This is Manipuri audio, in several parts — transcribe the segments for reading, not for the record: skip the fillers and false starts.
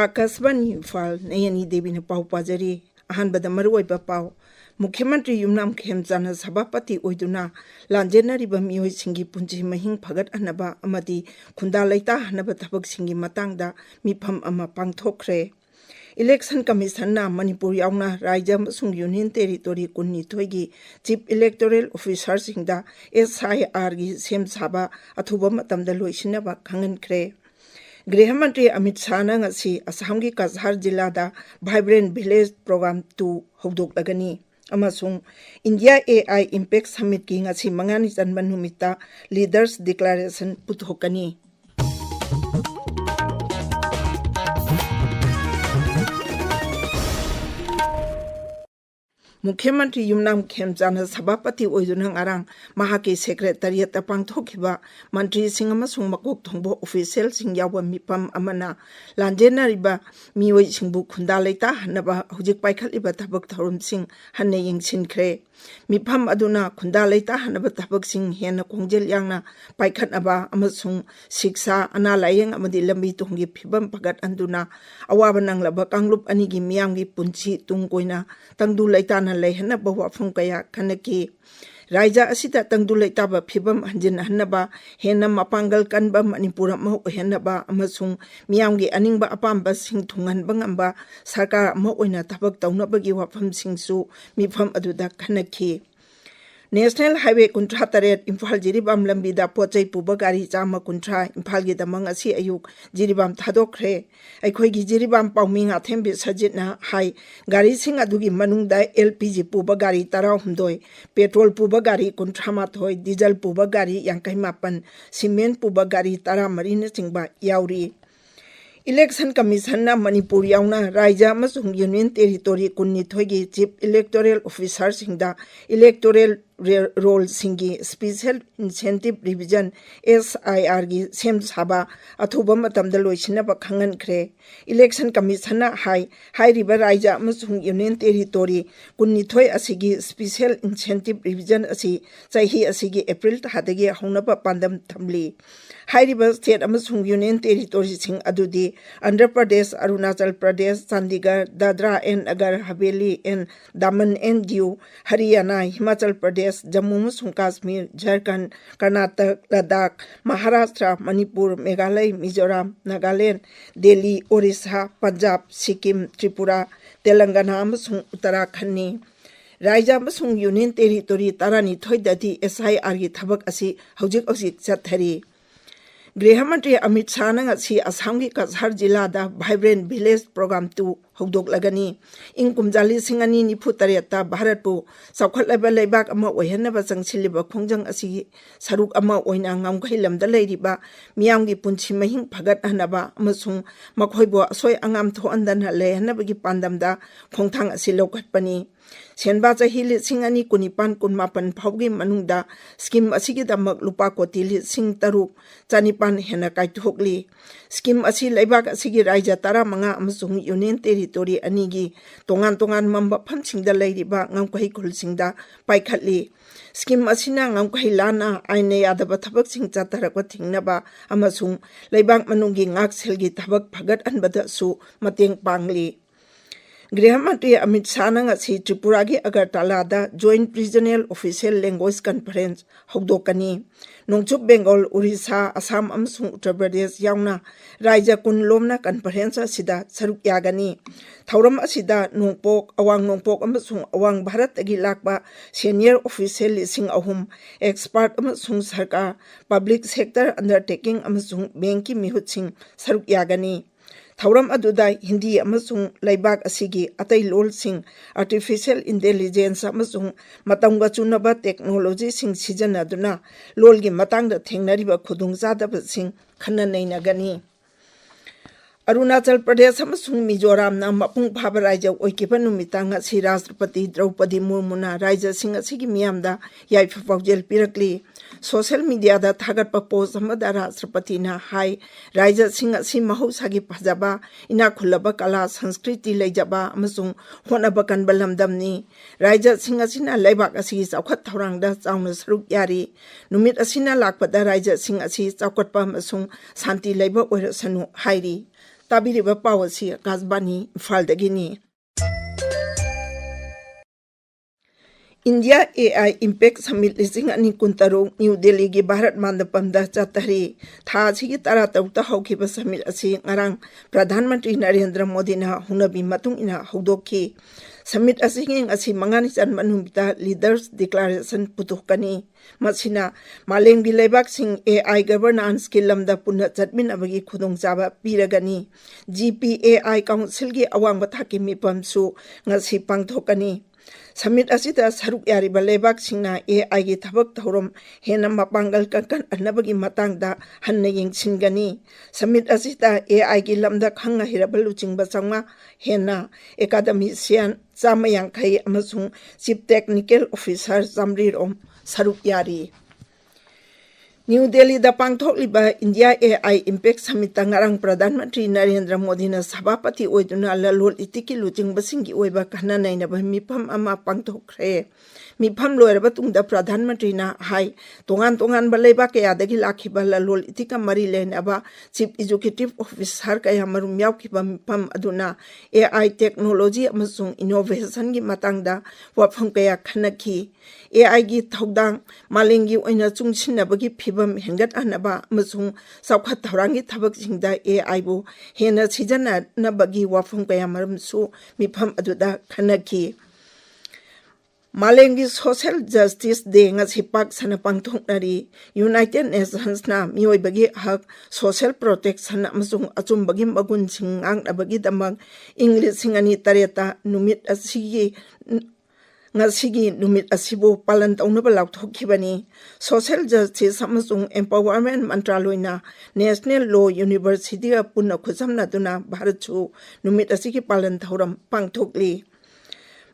Akashvani Imphal Nayani Devi Pau Pajari Ahanbada Maruiba Pau Mukhyamantri Yumnam Khemchana Sabhapati Oiduna Lanjenariba Miyoi Singi Punji Mahing Phagat Anaba Amadi Khunda Laita Hanaba Thabak Singi Matangda Mipham Ama Pangthokre Election Commission na Manipuri Yauna Raja Amasung Union Territory Kunni Thoigi Chief Electoral Officer Singda SIR gi Sem Saba Athuba Matamda Loisinaba Khangankre Grihamantri Amit Shah na ngasi Assam gi Kazhar Jilada Vibrant Village Program 2 Hogdok Lagani amasung India AI Impact Summit ki ngasi mangani janban numita Leaders Declaration puthokani Mukhyamantri Yumnam Khemchana Sabhapati Oidunang Arang Mahaki Secretariat Pangthokiba Mantri Singamasung Makok Thongbo Official Sing Yawa Mipam Amana Lanjena Riba Miwai Singbu Kundalaita Hanaba Hujik Paikaliba Tabak Thorum Sing Hane Ying Sinkre Mipam Aduna Kundalaita Hanaba Tabak Sing Hena Kongjel Yangna Paikat Aba Amasung Siksa Analayang Amadi Lambi Tungi Pibam Pagat Anduna Awabanang Laba Kanglup Anigi Miyangi Punchi Tungkoina Tangdu Laitana Lehana Bawa Funkaya Kanaki Raja Asita Tangdu Laitaba Pibam Hanjin Hanaba Hena Mapangal Kanba Manipura Mo Henaba Amasung Miyangi Aningba Apamba Sing Tungan Bangamba Saka Moina Tabak Taunabagi Wapam Singsu Mipam Aduda Kanaki National Highway Kuntra Taret Imphal Jiribam Lambida Pochai Pubagari Jama Kuntra Imphal Gidamang Asi Ayuk Jiribam Tadokre Aikoigi Jiribam Pauming Athembi Sajitna Hai Gari Sing Adugi Manungda LPG Pubagari Tara Humdoi Petrol Pubagari Kuntra Mathoi Diesel Pubagari Yankai Mapan Cement Pubagari Tara Marina Singba Yauri Election Commission na Manipur yauna Raja amasung Union Territory kunni thoigi Chief Electoral Officer singda Electoral Roll Singi Special Incentive Revision SIR gi Sem Saba Athuba Matamda Loisinaba Khangankre Election Commission na Hai River Raja amasung Union Territory kunni thoi asigi Special Incentive Revision asi Chahi asigi April thadagi Honaba Pandam Thamli Hai River State amasung Union Territory sing adudi Andhra Pradesh, Arunachal Pradesh, Chandigarh, Dadra and Nagar Haveli and Daman and Diu, Haryana, Himachal Pradesh, Jammu and Kashmir, Jharkhand, Karnataka, Ladakh, Maharashtra, Manipur, Meghalaya, Mizoram, Nagaland, Delhi, Orissa, Punjab, Sikkim, Tripura, Telangana and Uttarakhand. Raja and Union Territory Tarani Thoidati SIR gi Thabak asi Hojik Osik Chathari. Grihamantri Amit Shah na ngasi Assam gi Kazhar Jilada Vibrant Village Program 2 Hogdok Lagani Ing Kumjali Singani Niputareta Bharatpu Saukhatlaba Leibak Ama Oihanaba Changsiliba Khongjang asi Saruk Ama Oina Ngamkhai Lamda Leiriba Miyamgi Punchi Mahing Phagat Hanaba amasung Makhoibo Asoi Angam Thoandana Lehanabagi Pandamda Khongthang asi Lokhatpani Senba Chahi Singani Kunipan Kunmapan Phaugi Manungda Scheme Asigi Damak Lupa Koti Sing Taruk Chanipan Hena Kaithokli Scheme Asi Leibak Asigi Raja Tara Manga amasung Union Territory Anigi Tongan Mamba Pamsingda Leiriba Ngamkhai Kulsingda Paikhatli Scheme Asina Ngamkhai Lana Aine Adaba Thabak Sing Chatarakwa Thingnaba amasung Leibak Manungi Ngak Selgi Thabak Phagat Anbada Su Mateng Pangli Grihamantri Amit Shah na ngasi Tripura gi Agartala da Joint Regional Official Language Conference Hogdokani Nongchup Bengal Orissa Assam amasung Uttar Pradesh yauna Raja kun lomna conference asida saruk yagani Thauram asida Nongpok Awang Nongpok amasung Awang Bharat agi lakba senior official lising ahum expert amasung sarkar public sector undertaking amasung banki mihut sing saruk yagani Thauram aduda Hindi amasung Laibak asigi atai lol sing artificial intelligence amasung matangga chunaba technology sing sijanaduna lolgi matangda thengnariba khudungchadaba sing khananainagani Arunachal Pradesh amasung Mizoram na mapung phaba raja oikiba numita ngasi Rashtrapati Draupadi Murmuna raja sing asigi miyamda yaifapawjel pirakli Social media da thagatpa post amada Rashtrapati na hai raja sing asi mahosagi phajaba ina khulaba kala sanskriti leijaba amasung honaba kanba lamdamni raja sing asina leibak asi chawkhat thorangda chauna saruk yari numit asina lakpada raja sing asi chawkatpa amasung santi leiba oirasanu hairi ताबिरिबा पावसी आकाशवाणी इम्फालदगिनी इंडिया AI इम्पैक्ट समिट लिसिंग अनि कुंतरो न्यू दिल्ली की भारत मंडपमदा चतरी थासी की तरा तौता हौखिबा समिट असी ngarang प्रधानमंत्री नरेंद्र मोदी ना हुनबी मतुंग इना हौदोखी समिट असी ngasi mangani chan manumita leaders declaration पुतुकनी मसिना मालेंगी लेबाक सिंग AI गवर्नेंस के लमदा पुनः चटमिनबगी खुदोंचाबा पीरगनी GPAI काउंसिल की अवांग थाकी मिपमसु ngasi पांगथोकनी समिट असिदा सरुक यारिबा लेबाक सिंगना AI की थबक थौरम हेना मपांगल कन अनबगी मतंगदा हन्ने यिंगसिनगनी समिट असिदा AI की लमदा खंगा हिरबल लुचिंगबा चंगा हेना एकाडेमिशियन चामयांखै अमसुंग चीफ टेक्निकल ऑफिसर जामरीरोम सरुक यारी न्यू दिल्ली दा पांगथोकलिबा India AI impact summit ngarang प्रधानमंत्री नरेंद्र मोदी ना सभापति ओइदुना ललोल इतिकी लुचिंगबसिंगी ओइबा खना नैनबा मिफम अमा पांगथोखरे मिफम लोयरबा तुंगदा प्रधानमंत्री ना हाई तोंगान तोंगान बलेबा कयादगी लाखिबा ललोल इतिका मरी लेनबा चीफ एग्जीक्यूटिव ऑफिसर कया मरुम यावखिबा मिफम अदुना AI टेक्नोलॉजी अमसुंग इनोवेशन की मतंगदा वाफम कया खनखी AI की थौदांग मालेंगी ओइना चुंगसिनबगी फिबम हेंगत अनबा अमसुंग सावखत थौरांगी थबकसिंगदा AI बु हेना सिजननबगी वाफम कया मरुमसु मिफम अदुदा खनखी मालेंगी social justice day ngasi pak sana pangthoknari United Nations ना मियोइबगी हक social protection अमसुंग अचुंबगी मगुन सिंगांगनबगी Damak English सिंगनी तरेता नुमित असिगी ngasi numit asibu palan taunaba laukthokibani social justice amasung empowerment mantraloina national law university punna khujamna duna bharatchu numit asigi palan thauram pangthokli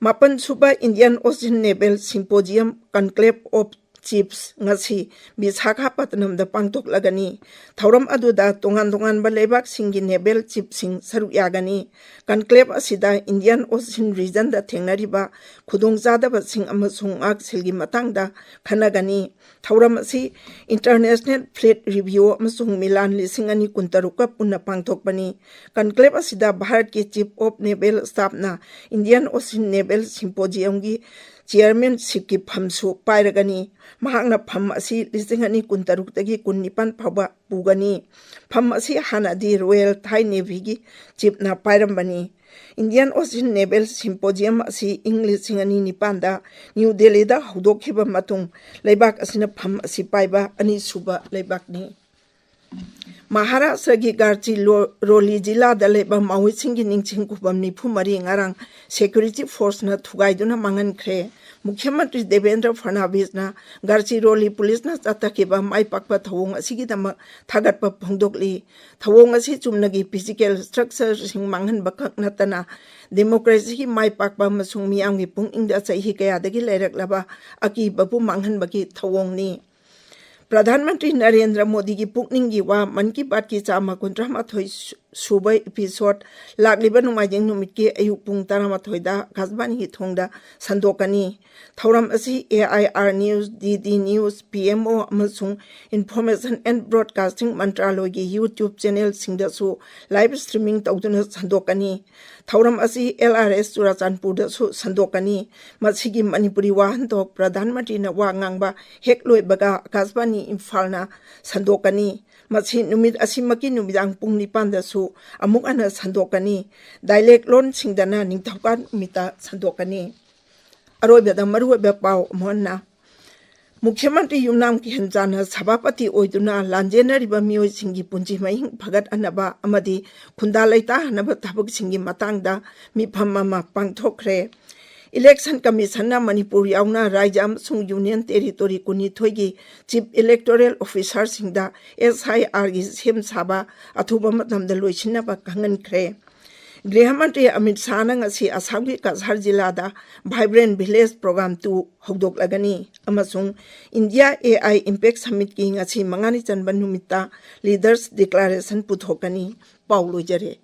mapan suba indian ocean naval symposium conclave of chiefs ngasi Visakhapatnam da pangthok lagani thauram aduda tongan tongan ba lebak singi naval chief sing saruk yagani conclave asida indian ocean region da thengnariba khudong jada ba sing amasung ak silgi matangda khanagani thauram asi international fleet review amasung milan lising ani kuntaruka punna pangthok bani conclave asida bharat ki chief of naval staff na indian ocean naval symposium gi chairmanship की फमसु पायरगनी महांगना फम असी लिसिंगनी कुंतरुक तगी कुन्निपन फबा पुगनी फम असी हानादी रॉयल थाई नेवी की चीफ ना पायरमबनी इंडियन ओशन नेवल सिम्पोजियम असी इंग्लिश सिंगनी निपांदा न्यू दिल्ली दा हौदोखिबा मतुंग लेबाक असिना फम असी पाइबा अनि सुबा लेबाकनी महाराष्ट्र की गार्ची रोली जिला दलेबा माउसिंगी निंगचिंग कुबम निफुमरी ngarang security force na थुगाइदुना मांगनख्रे मुख्यमंत्री देवेंद्र फडणवीस ना गार्ची रोली पुलिस ना चतकिबा माइपाकपा थवोंग असिगिदमा थागतपा फोंदोकली थवोंग असि चुमनगी फिजिकल स्ट्रक्चर सिंग मांगहनबा खक नतना डेमोक्रेसी की माइपाकपा मसुंग मियांगी पुंगिंगदा चही कयादगी लेरकलबा अकीबबु मांगहनबगी थवोंगनी प्रधानमंत्री नरेंद्र मोदी की पुकनिंग की वा मन की बात की चामा कुंट्रा माथोई सुबह एपिसोड लाकलिबा नुमाइजिंग नुमित की अयुक पुंग तरा माथोइदा खासबानी की थोंगदा संदोकनी थौरम असी AIR news DD news PMO अमसुंग इंफॉर्मेशन एंड ब्रॉडकास्टिंग मंत्रालय की यूट्यूब चैनल सिंगदसु लाइव स्ट्रीमिंग तौदुना संदोकनी थौरम असी LRS चुराचानपुरदसु संदोकनी मसिगी मणिपुरी वाहनथोक प्रधानमंत्री ना वा ngang हेक लोइबगा आकाशवाणी इम्फालना संदोकनी मसी नुमित असिमकी नुमिदांग पुंग निपानदसु अमुक अना संदोकनी डायलेक्ट लोन सिंगदना निंगथौका नुमिता संदोकनी अरोइबदा मरुइबा पाव मोहन्ना मुख्यमंत्री युमनाम की हंजाना सभापति ओइदुना लांजेनरिबा मियोइ सिंगी पुंजी महिंग भगत अनबा अमदी खुंदा लैता हनबा थबक सिंगी मतंगदा मिफम मा पांगथोखरे इलेक्शन कमीशन मणिपुर यावना राज्य अमसुंग यूनियन टेरिटोरी कुनिथोई की चीफ इलेक्टोरल ऑफिसर सिंगदा SIR की सेम साबा अथुबा मतमदा लोइसिनबा खंगनख्रे गृह मंत्री अमित शाह ngasi असम की कछार जिला दा वाइब्रेंट विलेज प्रोग्राम 2 हौदोकलगनी अमसुंग इंडिया AI इम्पैक्ट समिट की ngasi मंगानी चनबा नुमिता लीडर्स डिक्लेरेशन पुथोकनी पाउलोजरे।